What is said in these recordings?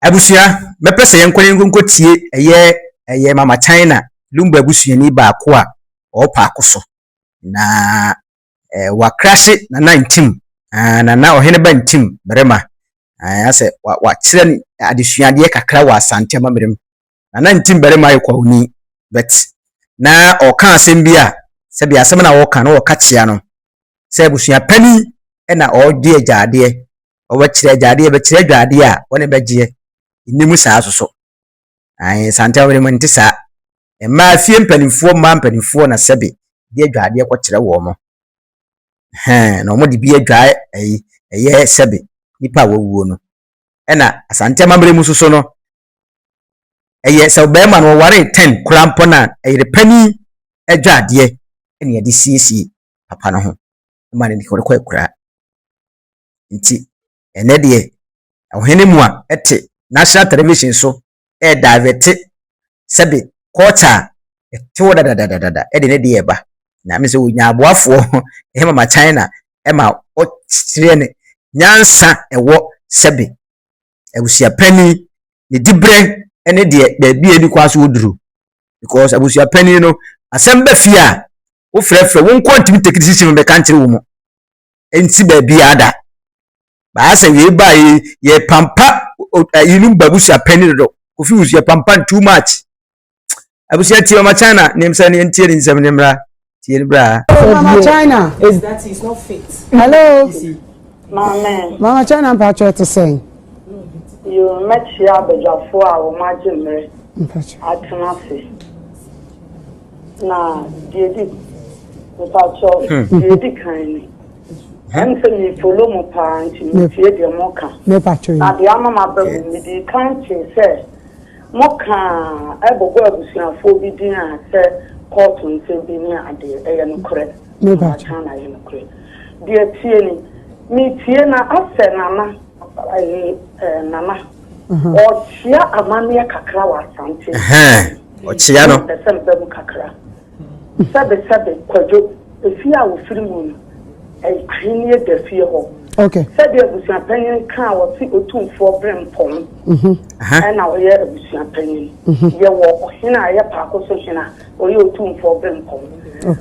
Abusia mepese yenkwenko tie eye mama China lumba abusia ni ba ko a opa akoso na wa crash na Ntim na Oheneba Ntim berema ase wa kire adesuade kakra wa Asante mamerem na Ntim berema yekwa huni but na oka asem bia se bia asem na woka na woka chia no se abusia pani na odi agade o wa kire agade be kire agade a woni begie inimu saa soso Asante awere ntisa ma fie mpanimfo na sebe die adwade ko kire wo mo na mo de bi adwa eye sebe nipa wawuo no na Asante mamre mu soso no eye se obema no ware 10 kurampo na eye pani adwade ene ye de siesie papa no ho ma ne ko kura nti ene de Ohenemu a ete national television so divert sebe quarter to da e de ne de eba na me se wonya aboafo e mama China e ma o kire ne nyansa ewo sebe abusia pani ne dibre ene de baabi edi kwaso woduru because abusia pani no asem ba fia wo frefre wo nkontim teknisisi be kan kire wo mo enti baabi ada ba se we ba ye pampa yinu babusia pani do kofi usia pampa too much abusia ti mama China nemsa ne ntie ni nsem ne mra tie bra mama China is that is not fit. Hello Mama China pacho to say you met here bejafo a wo majimre atenase na diedi pacho diedi kan I'm saying follow my parents in the Moka. Now the Amma Babu with the country said Moka, I will go to for be dinner, said Cotton, say be near at the Ayan Cred. Never China in Cred. Dear Tierney, me Tiena, I said Nana, or Chia Amania Kakrawa Asante. Or Chiano, the Sempem Kakra. Sabe, Quajo, if you are feeling. I need the fear. Okay. Said there was champagne car or 2 for Brempon. And now we are with champagne. You walk in a park social or you 2 for Brempon.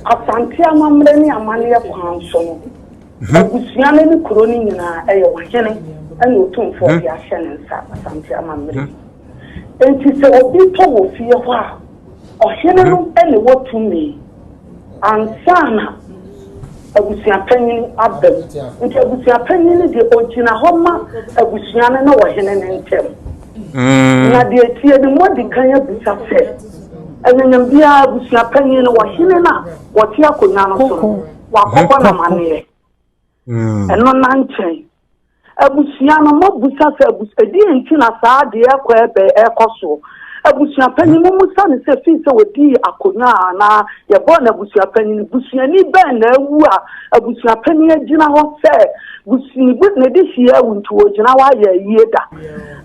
Asante Mamreni Amania Panson. I was young and crooning in a and you 2 for the Ashen and Asante Mamreni. And she said, oh, people will fear wow. Or Henry any what to me. And Sana. Abusia panyin abem nti abusia panyin de ogina homa abusia na wo hene ntem na de tie de modi kan abusia fe anyanyam bia abusia panyin wo hene na wo tie akonya no so wa kokko na mane eno na nchen abusia no mo busa se abusia di enti na saa de ekọ ebe ekoso abusia panyin mo musa ne se fi se wodi akonya na ye bo na abusia panyin busia ni ben na awu a abusia panyin agina ho se busia bu ne de hia wuntu ogina wa ya yieda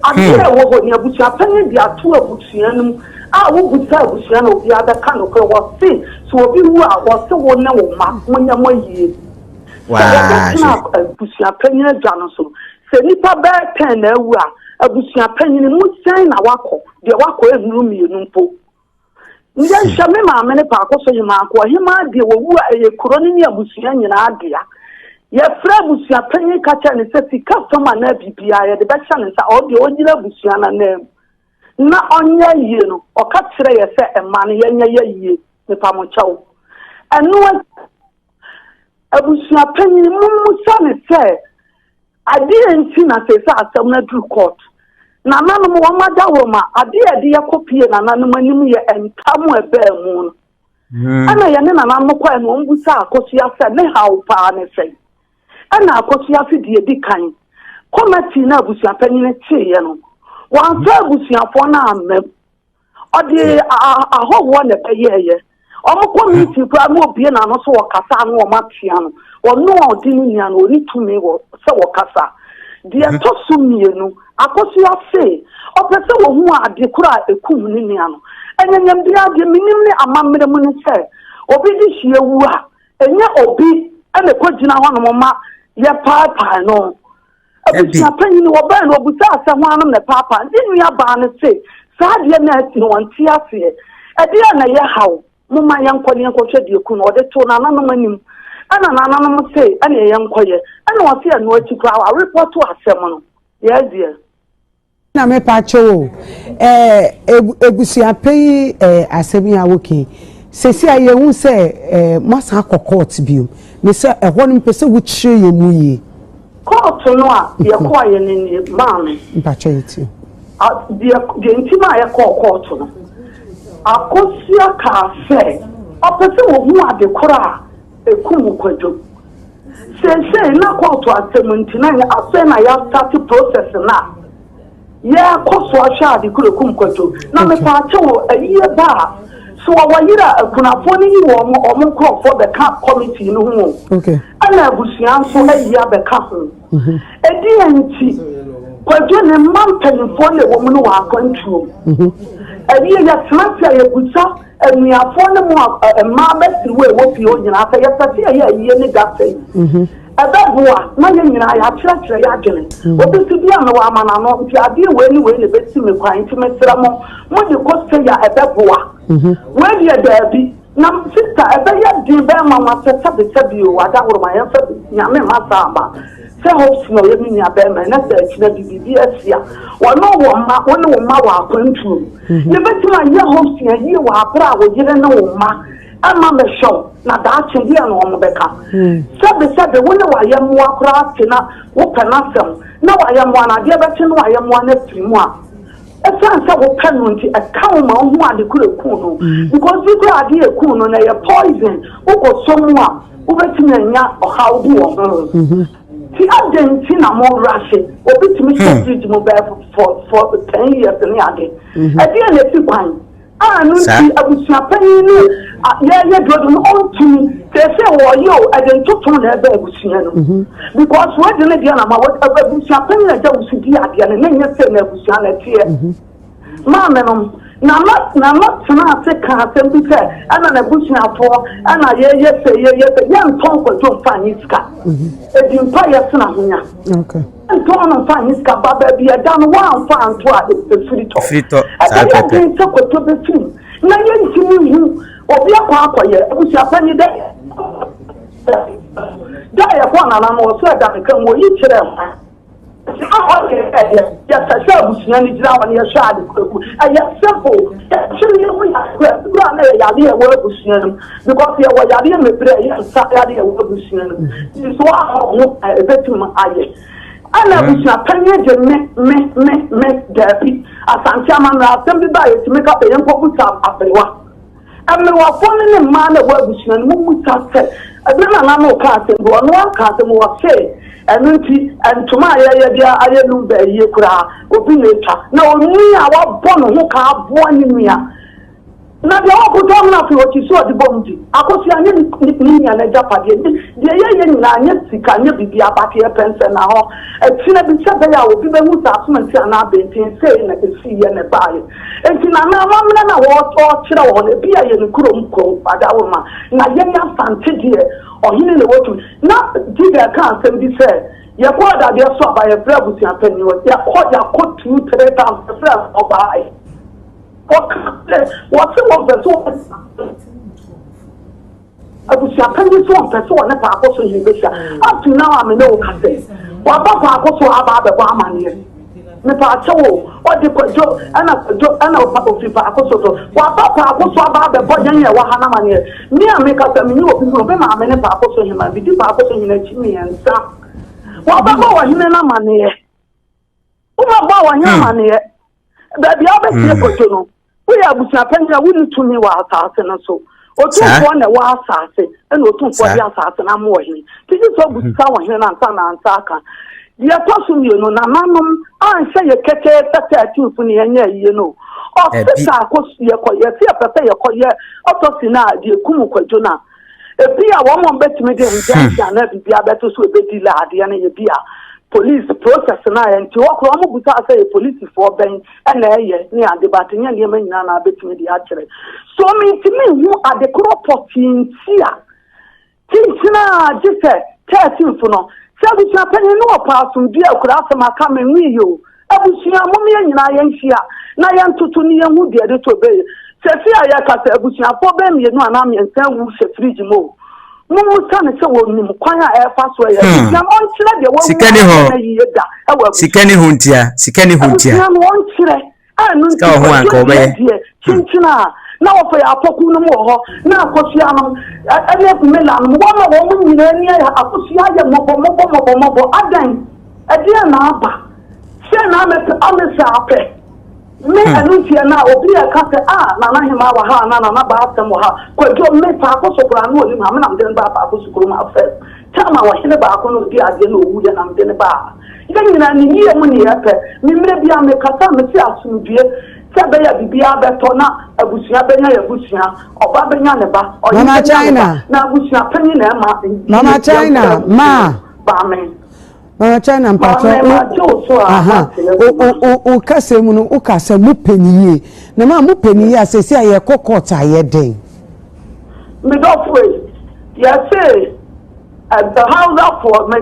ade wo ho ne abusia panyin di ato abusia num a wo busa abusia na obi ada ka no ko wo se so obi wu a wo se wo na wo ma monya mo yie na abusia panyin agana so se nipa ba 10 na awu a abusia panyin mu san na wako de wako ehuru mienu mpo nje hweme ma me ne pa akoso hima akọ hima de wowu eye kuro ni abusia nyina adea ye fra abusia panyin kacha ne se sika fama na bibia ye de be hya ne sa o de ogira abusia na na onya yie no o ka kire ye se ema ne ye nya ye yie ne pa mo chawo enu abusia panyin mu sa ne se ade enti na se sa asem na dru court na nanu mo wamada wo ma ade yakopie na nanu manim ye entamu ebe mu no ana ye ne na nanu kwa no mbusa akosia se ne hawo pa ne se ana akosia fi de di kan komati na abusia panyin tie ye no wan fa abusia fo na amem ode ahowo ne be ye omo komiti pra mo bie na no so wakasa no o matia no ono odi ni nya no ori tumi wo se wakasa dia to sumienu akoso afi opese wo hu ade kura ekum ni nia no enyanyam bia de minim ne amamre mu ne se obi di hie wu a enye obi ene ko gina ho no ma ye papa no Abusia panyin wo ban wo busa ase ho anam ne papa ndi nua ba ne se saa de na ati no nti ase e de na ye hawo mumma yankɔ ne yankɔ hwɛ de ku no ɔde to na nanom anim ana nanom se ana ye yankɔ ye ana wo se no achi kwa wa report to asɛm no yes dear na me pa cho ebusia panyin asɛm ya woke sesi aye hu se mosa akɔ court bio me se ɛhɔ no mpɛ sɛ wo kyerɛ ye mu yi court no a ye kɔ ye ne maame mpacho yiti de ntima ye kɔ court no akosia ka se opese wo hu ade kora ekum kwadwo se na court asɛm ntina ya ase na ya start process na ya koso ahwa ade kora ekum kwadwo na me pa cho ayiye ba so wayira akunafo ni yi wo omo krofo be ka committee no hu okay ana abusuan so ayiya be ka ho edi anti kwadwo ne mampanifo le wo mu no wa akwantuo ayiya ya transfer ya busa anuafo ne mo ma besi we wo fi o nyina asa ya sati ayiya ne gafe Adabuwa na ye nyina ya kyerɛkyerɛ ya adwene obi si bia no wa amana no nti ade we ne beti me kwan nti mesra mo de ko se ya ebebuwa we de daabi na sister ebeye din be ma ma se sabi o ada woroma ya fa nyame ma sa ba se hopes no ye mi nya be ma na se kyerɛ bibi asia wono wo ma wa akwantu ye beti ma ye hopes ya ye wa abra wo yire na wo ma ama me show na da chindi na wo beka sabe wona wa yemu akra tina wo penasem na wa yemu na de be tin wa yemu na trimu a esan se wo penu nti aka ma hu ade kure ku no because we go ade ku no na ye poison wo ko somu a wo betin anya ohaw bi wo ho ti agenti na mo rashe obi timi check mo be for 10 years ni ade ade na ti kwan nunti abusia panyin no ye dodo no ontu se wo yo adentoto na ebe abusia no because what dey na ma what abusia panyin aja usudi ade na nye se na abusia na tie ma menom na tena se ka asem bi se ana na abusia afo ana ye nton kwajo fanyi ska edimpa ye sena honya okay Antoine Fanny's Cababa be a down one fan to the frito. I can't talk to the team. Now you or be a quacker, which are penny day. Die upon an animal said that become more each of them. Yes, I shall be sending down on your side. I am simple. Actually, we have run a idea word with him because you were idea me play and Saturday word with him. This is why I bet him I. Ana busa panye je me dabi Asante amana asem ba ye make up yen poputa afrewa amrewa fo ne ma na wa busa no mu ta se ebe na no ka asem bo no ka asem wo se enu nti entuma ye bia aye nu ba ye kura obi na etwa na onyi a wa bo no ho ka abo ni nua na de o ko to na fi o ti so di bomdi akosi anye ni nya na japade de ye nyina anye sika anye bibi abake e pense na ho etina bi se be ya obi be hu ta asomenti na bentin sei na esi ye na bae etina na amamna na wo to kire wo na bia ye ni kurom ko ada wo ma na ye nya Asante de ohine le wotu na diga kan sem bi se ye ko da de so ba ye brabuti apani wo ya ko 2-3 times the friend of I what's the person? I was a penny song, that's one that I was in the up to now, I'm no cafe. What Papa also about the woman here? Nepacho, what the joke and a joke and a papa of Pacoso. What Papa also about the body and Wahana money. Me and make up a new people, I'm in a papa so him and be papa in a chimney and stuff. What Papa was in a money? Who about one money? Baby, I'll be here for we are Busapenya wouldn't to me while assassin so. Or 2 1 a wild assassin, and or 2 for the assassin. I'm more him. This is what Busawa here and Sana and Saka. The apostle, you know, Namam, I say a catch a 2 for the you know. Or sister, course, your coyer, your coyer, Otosina, the Kumukwajona. A beer, one more bet me and every beer better so a betty lad, the other beer. Police process na enti wo kro mo buta say police for ben na eye ni ade batenya ne ma nyina na betimi di akere so me ntimi hu ade kro potintia tintina jise 13 no Sabusia penye no paasum dia kura asema ka me nwi yo abusia mom ye nyina ye nhia na ye ntutu ne ye hu de de to be se fi aya ka se abusia po be me no ana me nsan wu se fridge mo mumu tane se wo nim kwan a e fa so ye abusia on kire de wo sikani ho sikani huntia abusia on kire anu ska ho anko be chinchina na wo fa apoku no mo ho na akosia no ane kumela no wo ma wo nyina ni ya akosia ya mobo adan adia na aba se na amesa ape me anutia na obi aka se na na hima wa ha na ba atem ha kwajo me ta akosokura no oni ma me na mden ba akosokuru ma fe tama wa hile ba akono di ade no owu de na mden ba ida nyina ni ye mu ni ape me mre bia me kata me ti asundue sebe ya bibia beto na abusia benya ya abusia oba benya ne ba Mama China na abusia panyi na ma Mama China ma ba me Mama China mpacho o kase mu no o kase mu peniye na ma mu peniye asesi aye kokota ye den me do free ya say at the house for me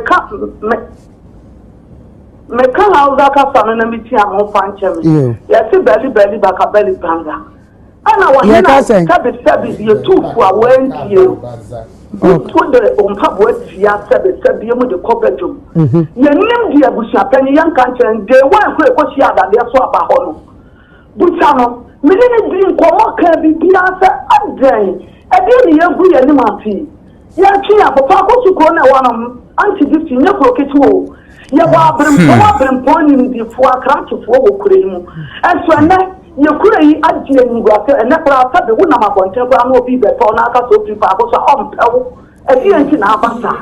kan house ka fa na miti am fanchem ya say belly baka belly banga ana wa na sabi ye tufu a wentie put the umpabo tia sabi mu de kobedum ye nim dia busia pani yan kanchen de wan ko sia da de so aba ho no bucha no me ne di nkomo ka bibia sa adan ade ne yagu ye nim afi ya twi apapa ko suko na wanam anti gift nye ko ketu ye ba brempo ni di fo akrantifo wo kure mu enso na ye kure yi agye ni gwa se na kra ta be wona ma bonte ko am obi be to na aka so fi pa ko so ompewo e fi na abasa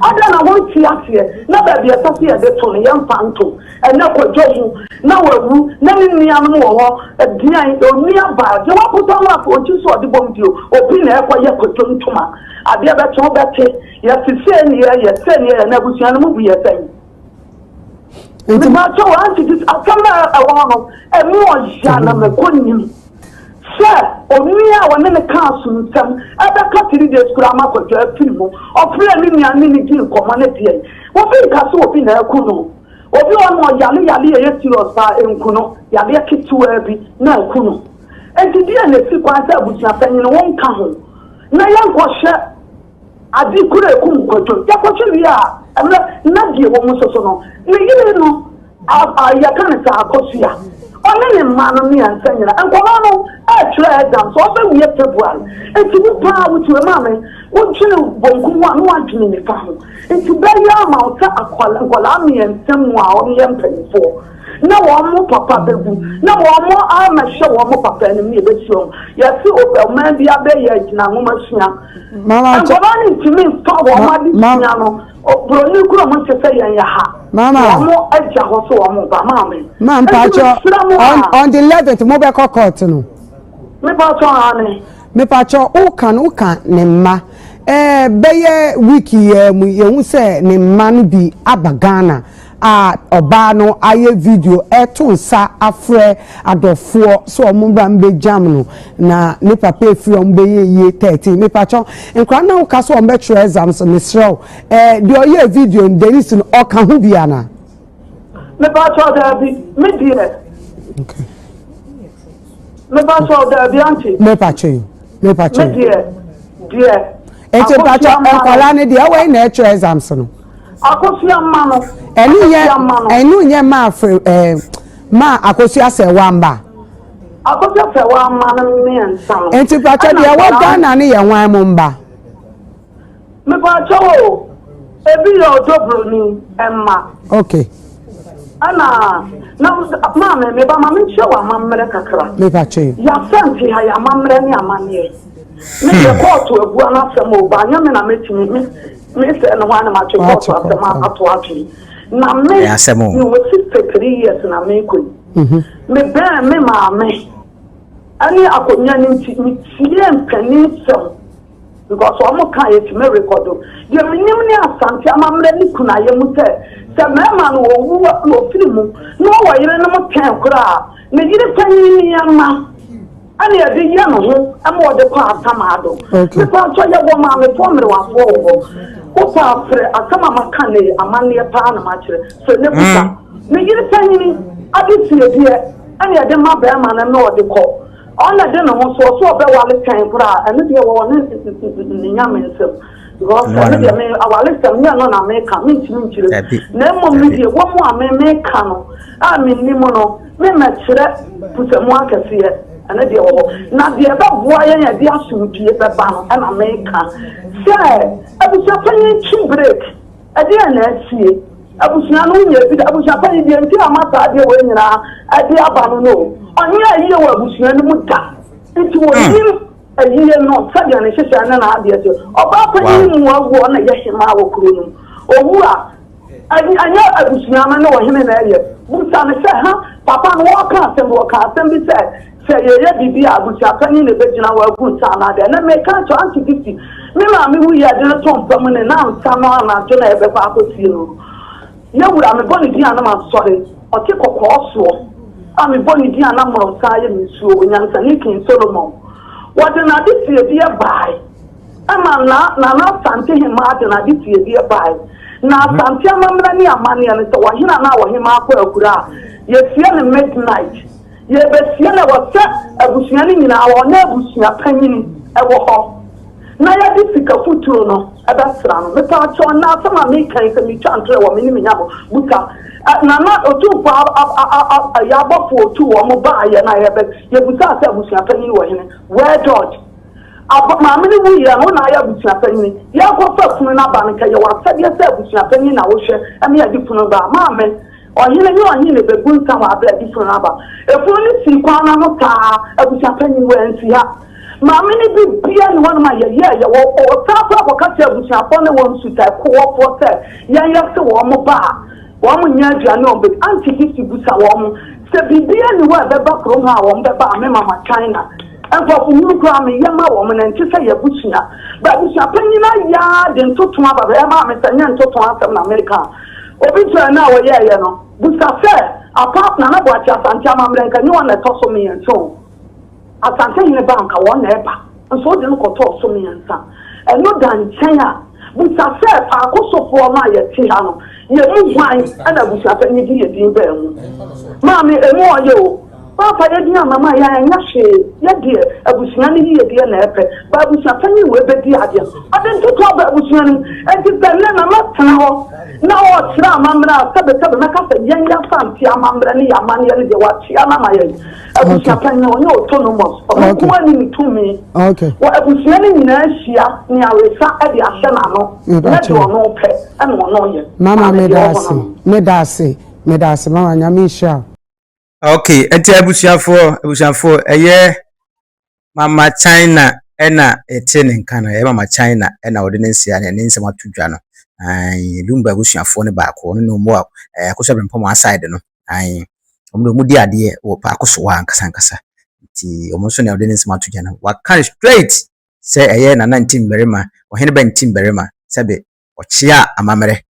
ada na won ti ase na ba bi ata se de to ne yam panto e na ko joju na wawu na ni nia no wo ho e dian o nia ba je wa ko to na ko ti so de bom dio obi na e ko ye ko tontuma ade be to be te ye ti se ni ye se ni na busia no mu bi ye sen nti ma cho anti dis akama awano e mu oja na me konim se onua wona ne ka suntam aba ka 3 days kura ma ko ja film ofre ni nia ni gi komo na tie wo bi ka so obi na akuno obi won yale ye serious ba enkuno yale kituwa bi na akuno enti dia na fi kwa sa busia panyin won ka ho na yanko hye adi kura ekum kwato ya kwato wi a na die wo mu soso no ne yire no ya kan sa akosia onene manu ni ansanyira enkono no try exam so be we February enti ni pa wuti we mame wonchine bonku wa no adwene ni fa ho enti be ya ma uta akwala mi ensem wa o ye mpanifo na wo mo papa bebu na wo mo amahye wo mo papa ni me be siom ya si o man bia be ya gina ngoma sua mama ni timi fa wo ma di sia no broni kuro mo tse yan ya ha mama mo aja ho so wo mo ba mama man pacho on the 11th mo be court no me pacho ane me pacho o kan ne ma beye wiki mu ye hu se ne ma no bi abagana oba no aye video eto nsa afre adofo so omubra mbe jam no na ne papa efri ombe ye 13 me pacho enkra na uka so ombe tro exams ne srew de oye video ndelis no oka hu bia na me pacho da bi me dire okay me pacho da bi anti me pacho me dire ete pacho enkwala ne de we na etro exams no akosia mano enu nye ma ma akosia se wamba akosia se wa mano me nsam enti pacho de wo Ghana ne ye wan mo mba me pacho ebi yo dobro ni emma okay ana na mama me ba mama nche wa mamre kakra me pacho ya Asante ha ya mamre ni amane me de court ebu ana femo ba nya me na metimi me say no one ma che court afema atoatwi na me ni wo 63 years na me ko me ba me mama ani akonya ni tie mpani so because omo kan ye me record de minim ni Asante amamre ni kuna ye mu se mema no wo no film no wo yire no mo kan kura me yire panyi yama ani ade ya no ho am wo de kwa atamado me pa so ye wo ma me fo mere wa fo wo Opa afre akama makane amane pa na machire so ne busa ne yiri tanyini adisi die ane de mabe ma na no de ko ona de no so so be wale kan kura ene de wo ne nyame nsem because ene de me awale sem nya no na me ka me ntimi chire na mo me de wo mo ameme ka no a me ni mo no me ma chire busa mo akase ene de wo na de ba boa ye ya de asumdie be ba no na me ka se abusa panyi chi break ade na asie abusa no nya bi abusa panyi de nti amata ade we nyina ade aba no onya ayi wa abusa no muta nti wo nim ayi no sadia ne hyehyɛ na ade ate oba panyi mu awo na ye hema wo kuro no owu a anya abusa ma na wo hene na ye busa ne sɛ ha papa no wo ka asɛm bi sɛ ye bibi abusa panyi ne begina wa gunta na de na me ka to anti me ma me hu ya de to mpam ne na nsa no na to na ebe kwa akosie no ye wura me boni dia na ma sori o ti kokko so a me boni dia na mo sa ye mi suo nyansa ni kin Solomon what na this ye dia bai ama na Asante he ma de na this ye dia bai na Asante amamra ni amane ne so wa hina na wa hima akwa akura ye fie ne midnight ye be fie na wa sa abusua ni nyina wa na abusua panyini e wo ho na ya di sika futuro no abasra no me pa cho na sama me kan ka mi chantre wo me ni me nyabo buka na otu pa ya bofo otu wo mo ba ya na ya be ye buka sa abusua panyini wo hene where dodge ma me ni wu ya no na ya abusua panyini ya ko fa funu na ba nka ya wa sa dia sa abusua panyini na wo hwe ame ya di funu ba ma me ohine ni ohine be gunta wa abla di funu na ba e funu ni si kwa na no ka abusua panyini wo ensi ha Mammy be beer and one of my year, or Papa or Catcher, which I found one suit I call for that. Yan to warm a bar. One year, I know, but Auntie Gifty Busa woman said, be beer and where the back room, I want the bar, Mamma China. And for you, Grammy, young woman, and to say a bushina. But we shall pay in a yard and took to my mamma, Mr. Yan to answer America. Obituary now, yeah, you know. Busa said, a partner, I watch us and Chama America, you want to toss me and so. Asante in the bank, I want never. And so they look at all so many answer. And no than China. But I said, I go so for my Tiano. You move wine, and I wish I could need you. Mammy, and more you. Papa, you dear mamma, and Yashi, yeah, dear, I was none here, dear Nepe, but I was a penny with the dear. I didn't talk about was running, and if the Lena not now, what's now, Mamma, Sabbath, Macassa, young Asante, Mamma, and money, and the watch, Yamama. I was a penny on your autonomous, or one to me. Okay. What I was running in Asia, near Risa, at the Asanano, that you are no pet, and one on you. Mamma, Medasi, Mamma, Yamisha. Okay, enti abusiafo mama China ena etene nkana mama China ena ode nensia ne nsem atudwa no lumba abusiafo ne ba ko no mo akoso bempo mo aside no omdo mudi ade wo pa akoso wa ankasa nti omonso ne ode nsem atudwa no wa kan straight say na 19 berema Oheneba Ntim berema sabe ochia amamere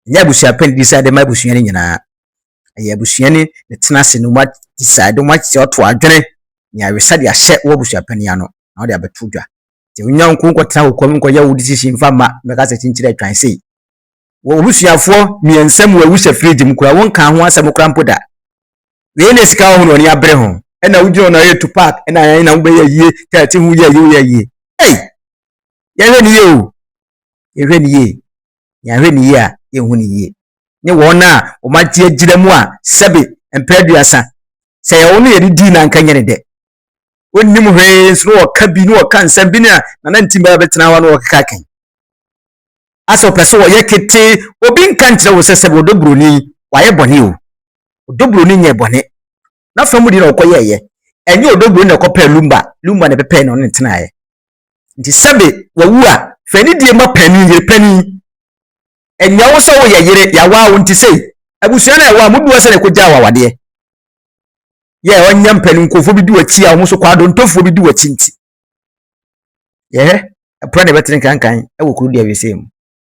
nya abusiapo ndi decide ma abusuani nyina abusuani ne tenase no ma decide mo achi oto adwene nya resade ahye wo abusuapani ano na ode abetudwa ti onyanko nkotena wo kwam nkoya wo decision fama meka se chinchire atwan sei wo abusuafo miensam wo awuhye fridge mkura won kan ho asem kura mpoda we ne sika ho no ni abre ho ena wugiro na ye to park ena na wo be yie tati hu yie yehwe ni ye o yehwe ni ye yahwe ni ye a yehu ni ye ni wona o matie giremu a sebe empeduasa se ye wonu ye di na nkanye ne de onnim hwe so wo ka bi ni wo kan nsam bi na Ntim ba betena wa no wo kaka kan aso pese wo ye kete obi nkan kire wo sese wo dobroni wa ye bone o dobroni nye bone na famu di na okoye ye enye odobroni na kopa lumba na pepe na ntena ye nti sebe wo wu a fani die ma pani ye pani enya wo so wo ye yire ya wa wo nti sei abusua na wa mudu wase ne koja wa wade ye onya mpani nkofo bi du achi a wo so kwado ntofo bi du achi nti ye apra ne betre kan e wo kuru dia we sei mu